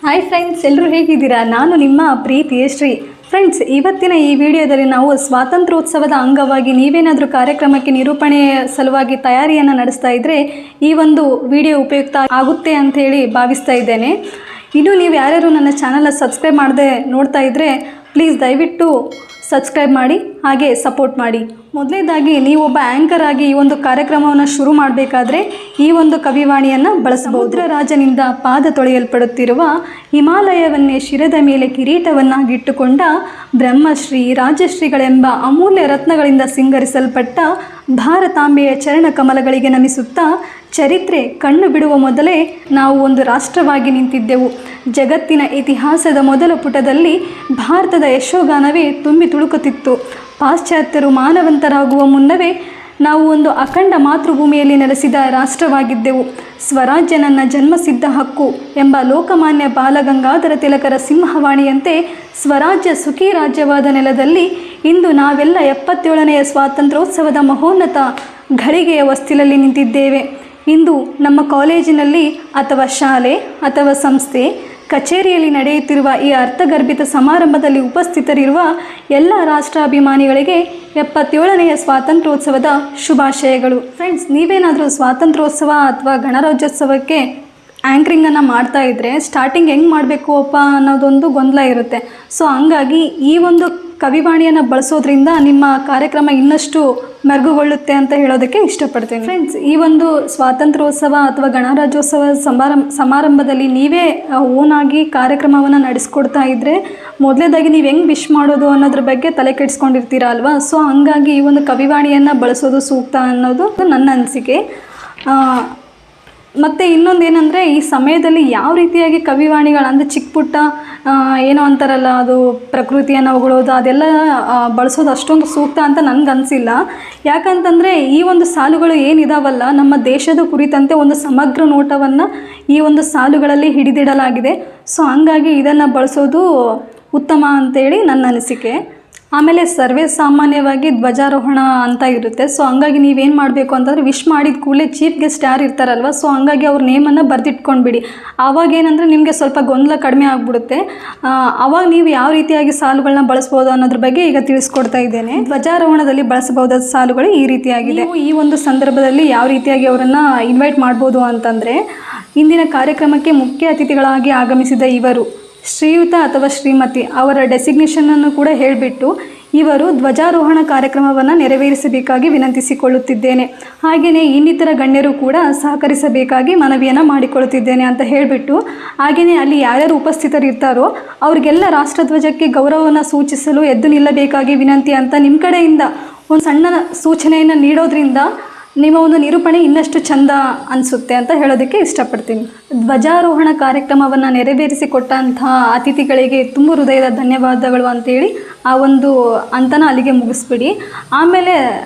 Hi friends, ಎಲ್ಲರೂ ಹೇಗಿದ್ದೀರಾ? ನಾನು ನಿಮ್ಮ ಪ್ರೀತಿಯ ಶ್ರೀ. ಫ್ರೆಂಡ್ಸ್, ಇವತ್ತಿನ ಈ ವಿಡಿಯೋದಲ್ಲಿ ನಾವು ಸ್ವಾತಂತ್ರ್ಯೋತ್ಸವದ ಅಂಗವಾಗಿ ನೀವೇನಾದರೂ ಕಾರ್ಯಕ್ರಮಕ್ಕೆ ನಿರೂಪಣೆ ಸಲುವಾಗಿ ತಯಾರಿಯನ್ನು ನಡೆಸ್ತಾ ಇದ್ದರೆ ಈ ಒಂದು ವಿಡಿಯೋ ಉಪಯುಕ್ತ ಆಗುತ್ತೆ ಅಂಥೇಳಿ ಭಾವಿಸ್ತಾ ಇದ್ದೇನೆ. ಇನ್ನು ನೀವು ಯಾರ್ಯಾರು ನನ್ನ ಚಾನಲ್ನ ಸಬ್ಸ್ಕ್ರೈಬ್ ಮಾಡದೆ ನೋಡ್ತಾ ಇದ್ದರೆ ಪ್ಲೀಸ್ ದಯವಿಟ್ಟು ಸಬ್ಸ್ಕ್ರೈಬ್ ಮಾಡಿ, ಹಾಗೆ ಸಪೋರ್ಟ್ ಮಾಡಿ. ಮೊದಲನೇದಾಗಿ ನೀವೊಬ್ಬ ಆ್ಯಂಕರ್ ಆಗಿ ಈ ಒಂದು ಕಾರ್ಯಕ್ರಮವನ್ನು ಶುರು ಮಾಡಬೇಕಾದ್ರೆ ಈ ಒಂದು ಕವಿವಾಣಿಯನ್ನು ಬಳಸಬಹುದು. ರಾಜನಿಂದ ಪಾದ ತೊಳೆಯಲ್ಪಡುತ್ತಿರುವ ಹಿಮಾಲಯವನ್ನೇ ಶಿರದ ಮೇಲೆ ಕಿರೀಟವನ್ನಾಗಿಟ್ಟುಕೊಂಡ ಬ್ರಹ್ಮಶ್ರೀ ರಾಜಶ್ರೀಗಳೆಂಬ ಅಮೂಲ್ಯ ರತ್ನಗಳಿಂದ ಸಿಂಗರಿಸಲ್ಪಟ್ಟ ಭಾರತಾಂಬೆಯ ಚರಣ ಕಮಲಗಳಿಗೆ ನಮಿಸುತ್ತಾ ಚರಿತ್ರೆ ಕಣ್ಣು ಬಿಡುವ ಮೊದಲೇ ನಾವು ಒಂದು ರಾಷ್ಟ್ರವಾಗಿ ನಿಂತಿದ್ದೆವು. ಜಗತ್ತಿನ ಇತಿಹಾಸದ ಮೊದಲ ಪುಟದಲ್ಲಿ ಭಾರತದ ಯಶೋಗಾನವೇ ತುಂಬಿ ತುಳುಕುತ್ತಿತ್ತು. ಪಾಶ್ಚಾತ್ಯರು ಮಾನವಂತರಾಗುವ ಮುನ್ನವೇ ನಾವು ಒಂದು ಅಖಂಡ ಮಾತೃಭೂಮಿಯಲ್ಲಿ ನೆಲೆಸಿದ ರಾಷ್ಟ್ರವಾಗಿದ್ದೆವು. ಸ್ವರಾಜ್ಯ ನನ್ನ ಜನ್ಮಸಿದ್ಧ ಹಕ್ಕು ಎಂಬ ಲೋಕಮಾನ್ಯ ಬಾಲಗಂಗಾಧರ ತಿಲಕರ ಸಿಂಹವಾಣಿಯಂತೆ ಸ್ವರಾಜ್ಯ ಸುಖಿ ರಾಜ್ಯವಾದ ನೆಲದಲ್ಲಿ ಇಂದು ನಾವೆಲ್ಲ 77ನೆಯ ಸ್ವಾತಂತ್ರ್ಯೋತ್ಸವದ ಮಹೋನ್ನತ ಘಳಿಗೆಯ ಹೊಸ್ತಿಲಲ್ಲಿ ನಿಂತಿದ್ದೇವೆ. ಇಂದು ನಮ್ಮ ಕಾಲೇಜಿನಲ್ಲಿ ಅಥವಾ ಶಾಲೆ ಅಥವಾ ಸಂಸ್ಥೆ ಕಚೇರಿಯಲ್ಲಿ ನಡೆಯುತ್ತಿರುವ ಈ ಅರ್ಥಗರ್ಭಿತ ಸಮಾರಂಭದಲ್ಲಿ ಉಪಸ್ಥಿತರಿರುವ ಎಲ್ಲ ರಾಷ್ಟ್ರಾಭಿಮಾನಿಗಳಿಗೆ 77ನೆಯ ಸ್ವಾತಂತ್ರ್ಯೋತ್ಸವದ ಶುಭಾಶಯಗಳು. ಫ್ರೆಂಡ್ಸ್, ನೀವೇನಾದರೂ ಸ್ವಾತಂತ್ರ್ಯೋತ್ಸವ ಅಥವಾ ಗಣರಾಜ್ಯೋತ್ಸವಕ್ಕೆ ಆ್ಯಂಕರಿಂಗನ್ನು ಮಾಡ್ತಾ ಇದ್ದರೆ ಸ್ಟಾರ್ಟಿಂಗ್ ಹೆಂಗೆ ಮಾಡಬೇಕು ಅಪ್ಪ ಅನ್ನೋದೊಂದು ಗೊಂದಲ ಇರುತ್ತೆ. ಸೊ ಹಂಗಾಗಿ ಈ ಒಂದು ಕವಿವಾಣಿಯನ್ನು ಬಳಸೋದ್ರಿಂದ ನಿಮ್ಮ ಕಾರ್ಯಕ್ರಮ ಇನ್ನಷ್ಟು ಮೆರುಗುಗೊಳ್ಳುತ್ತೆ ಅಂತ ಹೇಳೋದಕ್ಕೆ ಇಷ್ಟಪಡ್ತೀನಿ. ಫ್ರೆಂಡ್ಸ್, ಈ ಒಂದು ಸ್ವಾತಂತ್ರ್ಯೋತ್ಸವ ಅಥವಾ ಗಣರಾಜ್ಯೋತ್ಸವ ಸಮಾರಂಭದಲ್ಲಿ ನೀವೇ ಓನಾಗಿ ಕಾರ್ಯಕ್ರಮವನ್ನು ನಡೆಸ್ಕೊಡ್ತಾ ಇದ್ದರೆ ಮೊದಲೇದಾಗಿ ನೀವು ಹೆಂಗೆ ವಿಶ್ ಮಾಡೋದು ಅನ್ನೋದ್ರ ಬಗ್ಗೆ ತಲೆ ಕೆಡಿಸ್ಕೊಂಡಿರ್ತೀರ ಅಲ್ವಾ. ಸೊ ಹಂಗಾಗಿ ಈ ಒಂದು ಕವಿವಾಣಿಯನ್ನು ಬಳಸೋದು ಸೂಕ್ತ ಅನ್ನೋದು ನನ್ನ ಅನಿಸಿಕೆ. ಮತ್ತು ಇನ್ನೊಂದೇನೆಂದರೆ ಈ ಸಮಯದಲ್ಲಿ ಯಾವ ರೀತಿಯಾಗಿ ಕವಿವಾಣಿಗಳು ಅಂದರೆ ಚಿಕ್ಕ ಪುಟ್ಟ ಏನೋ ಅಂತಾರಲ್ಲ, ಅದು ಪ್ರಕೃತಿಯನ್ನು ಹೊಗಳೋದು ಅದೆಲ್ಲ ಬಳಸೋದು ಅಷ್ಟೊಂದು ಸೂಕ್ತ ಅಂತ ನನಗನ್ಸಿಲ್ಲ. ಯಾಕಂತಂದರೆ ಈ ಒಂದು ಸಾಲುಗಳು ಏನಿದಾವಲ್ಲ, ನಮ್ಮ ದೇಶದ ಕುರಿತಂತೆ ಒಂದು ಸಮಗ್ರ ನೋಟವನ್ನು ಈ ಒಂದು ಸಾಲುಗಳಲ್ಲಿ ಹಿಡಿದಿಡಲಾಗಿದೆ. ಸೊ ಹಂಗಾಗಿ ಇದನ್ನು ಬಳಸೋದು ಉತ್ತಮ ಅಂತೇಳಿ ನನ್ನ ಅನಿಸಿಕೆ. ಆಮೇಲೆ ಸರ್ವೇ ಸಾಮಾನ್ಯವಾಗಿ ಧ್ವಜಾರೋಹಣ ಅಂತ ಇರುತ್ತೆ. ಸೊ ಹಂಗಾಗಿ ನೀವೇನು ಮಾಡಬೇಕು ಅಂತಂದರೆ ವಿಶ್ ಮಾಡಿದ ಕೂಡಲೇ ಚೀಫ್ ಗೆಸ್ಟ್ ಯಾರು ಇರ್ತಾರಲ್ವ, ಸೊ ಹಂಗಾಗಿ ಅವ್ರ ನೇಮನ್ನು ಬರೆದಿಟ್ಕೊಂಡ್ಬಿಡಿ. ಆವಾಗ ಏನಂದರೆ ನಿಮಗೆ ಸ್ವಲ್ಪ ಗೊಂದಲ ಕಡಿಮೆ ಆಗಿಬಿಡುತ್ತೆ. ಆವಾಗ ನೀವು ಯಾವ ರೀತಿಯಾಗಿ ಸಾಲುಗಳನ್ನ ಬಳಸ್ಬೋದು ಅನ್ನೋದ್ರ ಬಗ್ಗೆ ಈಗ ತಿಳಿಸ್ಕೊಡ್ತಾ ಇದ್ದೇನೆ. ಧ್ವಜಾರೋಹಣದಲ್ಲಿ ಬಳಸಬಹುದಾದ ಸಾಲುಗಳು ಈ ರೀತಿಯಾಗಿದೆ. ಈ ಒಂದು ಸಂದರ್ಭದಲ್ಲಿ ಯಾವ ರೀತಿಯಾಗಿ ಅವರನ್ನು ಇನ್ವೈಟ್ ಮಾಡ್ಬೋದು ಅಂತಂದರೆ, ಇಂದಿನ ಕಾರ್ಯಕ್ರಮಕ್ಕೆ ಮುಖ್ಯ ಅತಿಥಿಗಳಾಗಿ ಆಗಮಿಸಿದ ಇವರು ಶ್ರೀಯುತ ಅಥವಾ ಶ್ರೀಮತಿ ಅವರ ಡೆಸಿಗ್ನೇಷನನ್ನು ಕೂಡ ಹೇಳಿಬಿಟ್ಟು ಇವರು ಧ್ವಜಾರೋಹಣ ಕಾರ್ಯಕ್ರಮವನ್ನು ನೆರವೇರಿಸಬೇಕಾಗಿ ವಿನಂತಿಸಿಕೊಳ್ಳುತ್ತಿದ್ದೇನೆ. ಹಾಗೆಯೇ ಇನ್ನಿತರ ಗಣ್ಯರು ಕೂಡ ಸಹಕರಿಸಬೇಕಾಗಿ ಮನವಿಯನ್ನು ಮಾಡಿಕೊಳ್ಳುತ್ತಿದ್ದೇನೆ ಅಂತ ಹೇಳಿಬಿಟ್ಟು, ಹಾಗೆಯೇ ಅಲ್ಲಿ ಯಾರ್ಯಾರು ಉಪಸ್ಥಿತರಿರ್ತಾರೋ ಅವರಿಗೆಲ್ಲ ರಾಷ್ಟ್ರಧ್ವಜಕ್ಕೆ ಗೌರವವನ್ನು ಸೂಚಿಸಲು ಎದ್ದು ನಿಲ್ಲಬೇಕಾಗಿ ವಿನಂತಿ ಅಂತ ನಿಮ್ಮ ಕಡೆಯಿಂದ ಒಂದು ಸಣ್ಣ ಸೂಚನೆಯನ್ನು ನೀಡೋದ್ರಿಂದ ನಿಮ್ಮ ಒಂದು ನಿರೂಪಣೆ ಇನ್ನಷ್ಟು ಚಂದ ಅನಿಸುತ್ತೆ ಅಂತ ಹೇಳೋದಕ್ಕೆ ಇಷ್ಟಪಡ್ತೀನಿ. ಧ್ವಜಾರೋಹಣ ಕಾರ್ಯಕ್ರಮವನ್ನು ನೆರವೇರಿಸಿಕೊಟ್ಟಂತಹ ಅತಿಥಿಗಳಿಗೆ ತುಂಬ ಹೃದಯದ ಧನ್ಯವಾದಗಳು ಅಂತೇಳಿ ಆ ಒಂದು ಅಂತನ ಅಲ್ಲಿಗೆ ಮುಗಿಸ್ಬಿಡಿ. ಆಮೇಲೆ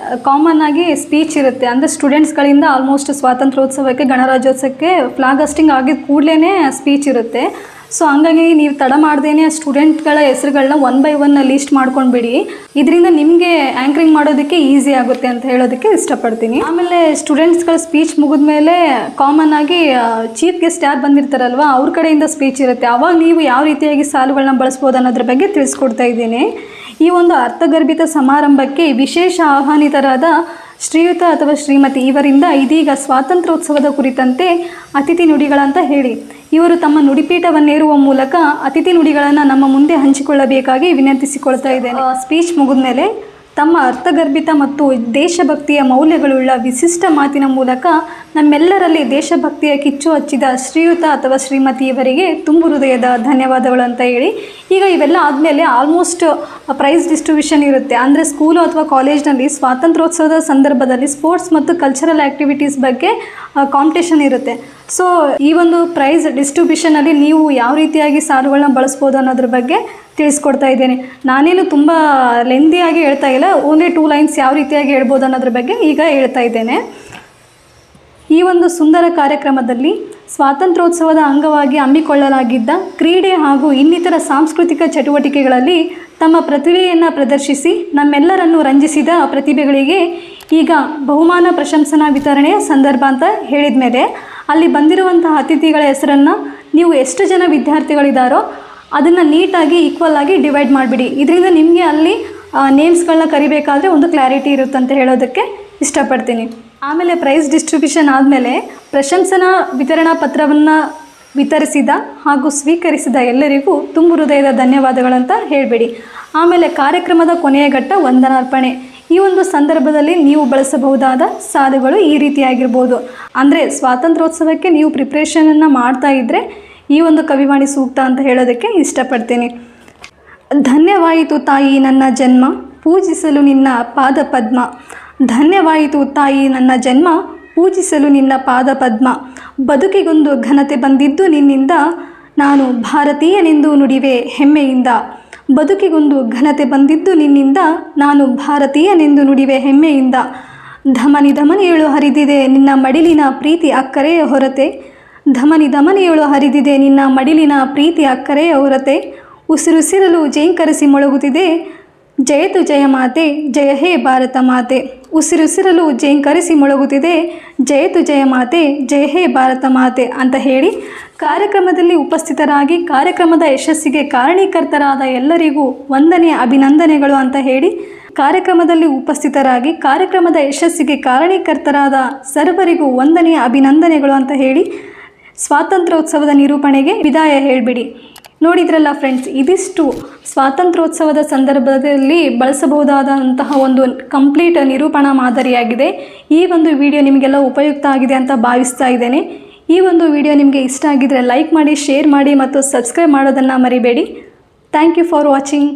ಕಾಮನ್ ಆಗಿ ಸ್ಪೀಚ್ ಇರುತ್ತೆ. ಅಂದರೆ ಸ್ಟೂಡೆಂಟ್ಸ್ಗಳಿಂದ ಆಲ್ಮೋಸ್ಟ್ ಸ್ವಾತಂತ್ರ್ಯೋತ್ಸವಕ್ಕೆ ಗಣರಾಜ್ಯೋತ್ಸವಕ್ಕೆ ಫ್ಲಾಗ್ ಹಾಸ್ಟಿಂಗ್ ಆಗಿದ ಕೂಡಲೇ ಸ್ಪೀಚ್ ಇರುತ್ತೆ. ಸೊ ಹಂಗಾಗಿ ನೀವು ತಡ ಮಾಡ್ದೇನೆ ಸ್ಟೂಡೆಂಟ್ಗಳ ಹೆಸರುಗಳನ್ನ 1 by 1 ಲೀಸ್ಟ್ ಮಾಡ್ಕೊಂಡ್ಬಿಡಿ. ಇದರಿಂದ ನಿಮಗೆ ಆ್ಯಂಕರಿಂಗ್ ಮಾಡೋದಕ್ಕೆ ಈಸಿ ಆಗುತ್ತೆ ಅಂತ ಹೇಳೋದಕ್ಕೆ ಇಷ್ಟಪಡ್ತೀನಿ. ಆಮೇಲೆ ಸ್ಟೂಡೆಂಟ್ಸ್ಗಳ ಸ್ಪೀಚ್ ಮುಗಿದ್ಮೇಲೆ ಕಾಮನ್ ಆಗಿ ಚೀಫ್ ಗೆಸ್ಟ್ ಯಾರು ಬಂದಿರ್ತಾರಲ್ವ ಅವ್ರ ಕಡೆಯಿಂದ ಸ್ಪೀಚ್ ಇರುತ್ತೆ. ಆವಾಗ ನೀವು ಯಾವ ರೀತಿಯಾಗಿ ಸಾಲುಗಳನ್ನ ಬಳಸ್ಬೋದು ಅನ್ನೋದ್ರ ಬಗ್ಗೆ ತಿಳಿಸ್ಕೊಡ್ತಾ ಇದ್ದೀನಿ. ಈ ಒಂದು ಅರ್ಥಗರ್ಭಿತ ಸಮಾರಂಭಕ್ಕೆ ವಿಶೇಷ ಆಹ್ವಾನಿತರಾದ ಶ್ರೀಯುತ ಅಥವಾ ಶ್ರೀಮತಿ ಇವರಿಂದ ಇದೀಗ ಸ್ವಾತಂತ್ರ್ಯೋತ್ಸವದ ಕುರಿತಂತೆ ಅತಿಥಿ ನುಡಿಗಳಂತ ಹೇಳಿ ಇವರು ತಮ್ಮ ನುಡಿಪೀಠವನ್ನೇರುವ ಮೂಲಕ ಅತಿಥಿ ನುಡಿಗಳನ್ನು ನಮ್ಮ ಮುಂದೆ ಹಂಚಿಕೊಳ್ಳಬೇಕಾಗಿ ವಿನಂತಿಸಿಕೊಳ್ತಾ ಇದ್ದೇನೆ. ಸ್ಪೀಚ್ ಮುಗಿದ್ಮೇಲೆ ತಮ್ಮ ಅರ್ಥಗರ್ಭಿತ ಮತ್ತು ದೇಶಭಕ್ತಿಯ ಮೌಲ್ಯಗಳುಳ್ಳ ವಿಶಿಷ್ಟ ಮಾತಿನ ಮೂಲಕ ನಮ್ಮೆಲ್ಲರಲ್ಲಿ ದೇಶಭಕ್ತಿಯ ಕಿಚ್ಚು ಹಚ್ಚಿದ ಶ್ರೀಯುತ ಅಥವಾ ಶ್ರೀಮತಿ ಇವರಿಗೆ ತುಂಬ ಹೃದಯದ ಧನ್ಯವಾದಗಳು ಅಂತ ಹೇಳಿ ಈಗ ಇವೆಲ್ಲ ಆದಮೇಲೆ ಆಲ್ಮೋಸ್ಟ್ ಪ್ರೈಸ್ ಡಿಸ್ಟ್ರಿಬ್ಯೂಷನ್ ಇರುತ್ತೆ. ಅಂದರೆ ಸ್ಕೂಲು ಅಥವಾ ಕಾಲೇಜ್ನಲ್ಲಿ ಸ್ವಾತಂತ್ರ್ಯೋತ್ಸವದ ಸಂದರ್ಭದಲ್ಲಿ ಸ್ಪೋರ್ಟ್ಸ್ ಮತ್ತು ಕಲ್ಚರಲ್ ಆ್ಯಕ್ಟಿವಿಟೀಸ್ ಬಗ್ಗೆ ಕಾಂಪಿಟೇಷನ್ ಇರುತ್ತೆ. ಸೊ ಈ ಒಂದು ಪ್ರೈಸ್ ಡಿಸ್ಟ್ರಿಬ್ಯೂಷನಲ್ಲಿ ನೀವು ಯಾವ ರೀತಿಯಾಗಿ ಸಾಲುಗಳನ್ನ ಬಳಸ್ಬೋದು ಅನ್ನೋದ್ರ ಬಗ್ಗೆ ತಿಳಿಸ್ಕೊಡ್ತಾ ಇದ್ದೇನೆ. ನಾನೇನು ತುಂಬ ಲೆಂದಿಯಾಗಿ ಹೇಳ್ತಾ ಇಲ್ಲ, ಓನ್ಲಿ 2 ಲೈನ್ಸ್ ಯಾವ ರೀತಿಯಾಗಿ ಹೇಳ್ಬೋದು ಅನ್ನೋದ್ರ ಬಗ್ಗೆ ಈಗ ಹೇಳ್ತಾ ಇದ್ದೇನೆ. ಈ ಒಂದು ಸುಂದರ ಕಾರ್ಯಕ್ರಮದಲ್ಲಿ ಸ್ವಾತಂತ್ರ್ಯೋತ್ಸವದ ಅಂಗವಾಗಿ ಹಮ್ಮಿಕೊಳ್ಳಲಾಗಿದ್ದ ಕ್ರೀಡೆ ಹಾಗೂ ಇನ್ನಿತರ ಸಾಂಸ್ಕೃತಿಕ ಚಟುವಟಿಕೆಗಳಲ್ಲಿ ತಮ್ಮ ಪ್ರತಿಭೆಯನ್ನು ಪ್ರದರ್ಶಿಸಿ ನಮ್ಮೆಲ್ಲರನ್ನು ರಂಜಿಸಿದ ಪ್ರತಿಭೆಗಳಿಗೆ ಈಗ ಬಹುಮಾನ ಪ್ರಶಂಸನಾ ವಿತರಣೆಯ ಸಂದರ್ಭ ಅಂತ ಹೇಳಿದ ಮೇಲೆ ಅಲ್ಲಿ ಬಂದಿರುವಂತಹ ಅತಿಥಿಗಳ ಹೆಸರನ್ನು ನೀವು ಎಷ್ಟು ಜನ ವಿದ್ಯಾರ್ಥಿಗಳಿದ್ದಾರೋ ಅದನ್ನು ನೀಟಾಗಿ ಈಕ್ವಲ್ ಆಗಿ ಡಿವೈಡ್ ಮಾಡಿಬಿಡಿ. ಇದರಿಂದ ನಿಮಗೆ ಅಲ್ಲಿ ನೇಮ್ಸ್ಗಳನ್ನ ಕರಿಬೇಕಾದ್ರೆ ಒಂದು ಕ್ಲಾರಿಟಿ ಇರುತ್ತೆ ಅಂತ ಹೇಳೋದಕ್ಕೆ ಇಷ್ಟಪಡ್ತೀನಿ. ಆಮೇಲೆ ಪ್ರೈಸ್ ಡಿಸ್ಟ್ರಿಬ್ಯೂಷನ್ ಆದಮೇಲೆ ಪ್ರಶಂಸನಾ ವಿತರಣಾ ಪತ್ರವನ್ನು ವಿತರಿಸಿದ ಹಾಗೂ ಸ್ವೀಕರಿಸಿದ ಎಲ್ಲರಿಗೂ ತುಂಬ ಹೃದಯದ ಧನ್ಯವಾದಗಳಂತ ಹೇಳಬೇಡಿ. ಆಮೇಲೆ ಕಾರ್ಯಕ್ರಮದ ಕೊನೆಯ ಘಟ್ಟ ವಂದನಾರ್ಪಣೆ. ಈ ಒಂದು ಸಂದರ್ಭದಲ್ಲಿ ನೀವು ಬಳಸಬಹುದಾದ ಸಾಲುಗಳು ಈ ರೀತಿಯಾಗಿರ್ಬೋದು. ಅಂದರೆ ಸ್ವಾತಂತ್ರ್ಯೋತ್ಸವಕ್ಕೆ ನೀವು ಪ್ರಿಪ್ರೇಷನನ್ನು ಮಾಡ್ತಾ ಇದ್ದರೆ ಈ ಒಂದು ಕವಿವಾಣಿ ಸೂಕ್ತ ಅಂತ ಹೇಳೋದಕ್ಕೆ ಇಷ್ಟಪಡ್ತೀನಿ. ಧನ್ಯವಾಯಿತು ತಾಯಿ ನನ್ನ ಜನ್ಮ, ಪೂಜಿಸಲು ನಿನ್ನ ಪಾದ ಪದ್ಮ. ಧನ್ಯವಾಯಿತು ತಾಯಿ ನನ್ನ ಜನ್ಮ, ಪೂಜಿಸಲು ನಿನ್ನ ಪಾದ ಪದ್ಮ. ಬದುಕಿಗೊಂದು ಘನತೆ ಬಂದಿದ್ದು ನಿನ್ನಿಂದ, ನಾನು ಭಾರತೀಯನೆಂದು ನುಡಿವೆ ಹೆಮ್ಮೆಯಿಂದ. ಬದುಕಿಗೊಂದು ಘನತೆ ಬಂದಿದ್ದು ನಿನ್ನಿಂದ, ನಾನು ಭಾರತೀಯನೆಂದು ನುಡಿವೆ ಹೆಮ್ಮೆಯಿಂದ. ಧಮನಿ ಧಮನಿಯಳು ಹರಿದಿದೆ ನಿನ್ನ ಮಡಿಲಿನ ಪ್ರೀತಿ ಅಕ್ಕರೆಯ ಹೊರತೆ. ಧಮನಿ ಧಮನಿಯಳು ಹರಿದಿದೆ ನಿನ್ನ ಮಡಿಲಿನ ಪ್ರೀತಿ ಅಕ್ಕರೆಯ ಹೊರತೆ. ಉಸಿರುಸಿರಲು ಜೇಂಕರಿಸಿ ಮೊಳಗುತ್ತಿದೆ ಜಯತು ಜಯ ಮಾತೆ, ಜಯ ಹೇ ಭಾರತ ಮಾತೆ. ಉಸಿರುಸಿರಲು ಜೇಂಕರಿಸಿ ಮೊಳಗುತ್ತಿದೆ ಜಯತು ಜಯ ಮಾತೆ, ಜಯ ಹೇ ಭಾರತ ಮಾತೆ ಅಂತ ಹೇಳಿ ಕಾರ್ಯಕ್ರಮದಲ್ಲಿ ಉಪಸ್ಥಿತರಾಗಿ ಕಾರ್ಯಕ್ರಮದ ಯಶಸ್ಸಿಗೆ ಕಾರಣೀಕರ್ತರಾದ ಎಲ್ಲರಿಗೂ ವಂದನೆಯ ಅಭಿನಂದನೆಗಳು ಅಂತ ಹೇಳಿ ಕಾರ್ಯಕ್ರಮದಲ್ಲಿ ಉಪಸ್ಥಿತರಾಗಿ ಕಾರ್ಯಕ್ರಮದ ಯಶಸ್ಸಿಗೆ ಕಾರಣೀಕರ್ತರಾದ ಸರ್ವರಿಗೂ ವಂದನೆಯ ಅಭಿನಂದನೆಗಳು ಅಂತ ಹೇಳಿ ಸ್ವಾತಂತ್ರ್ಯೋತ್ಸವದ ನಿರೂಪಣೆಗೆ ವಿದಾಯ ಹೇಳಿಬಿಡಿ. ನೋಡಿದ್ರಲ್ಲ ಫ್ರೆಂಡ್ಸ್, ಇದಿಷ್ಟು ಸ್ವಾತಂತ್ರ್ಯೋತ್ಸವದ ಸಂದರ್ಭದಲ್ಲಿ ಬಳಸಬಹುದಾದಂತಹ ಒಂದು ಕಂಪ್ಲೀಟ್ ನಿರೂಪಣಾ ಮಾದರಿಯಾಗಿದೆ. ಈ ಒಂದು ವಿಡಿಯೋ ನಿಮಗೆಲ್ಲ ಉಪಯುಕ್ತ ಆಗಿದೆ ಅಂತ ಭಾವಿಸ್ತಾ ಇದ್ದೇನೆ. ಈ ಒಂದು ವಿಡಿಯೋ ನಿಮಗೆ ಇಷ್ಟ ಆಗಿದರೆ ಲೈಕ್ ಮಾಡಿ, ಶೇರ್ ಮಾಡಿ ಮತ್ತು ಸಬ್ಸ್ಕ್ರೈಬ್ ಮಾಡೋದನ್ನು ಮರಿಬೇಡಿ. Thank you for watching.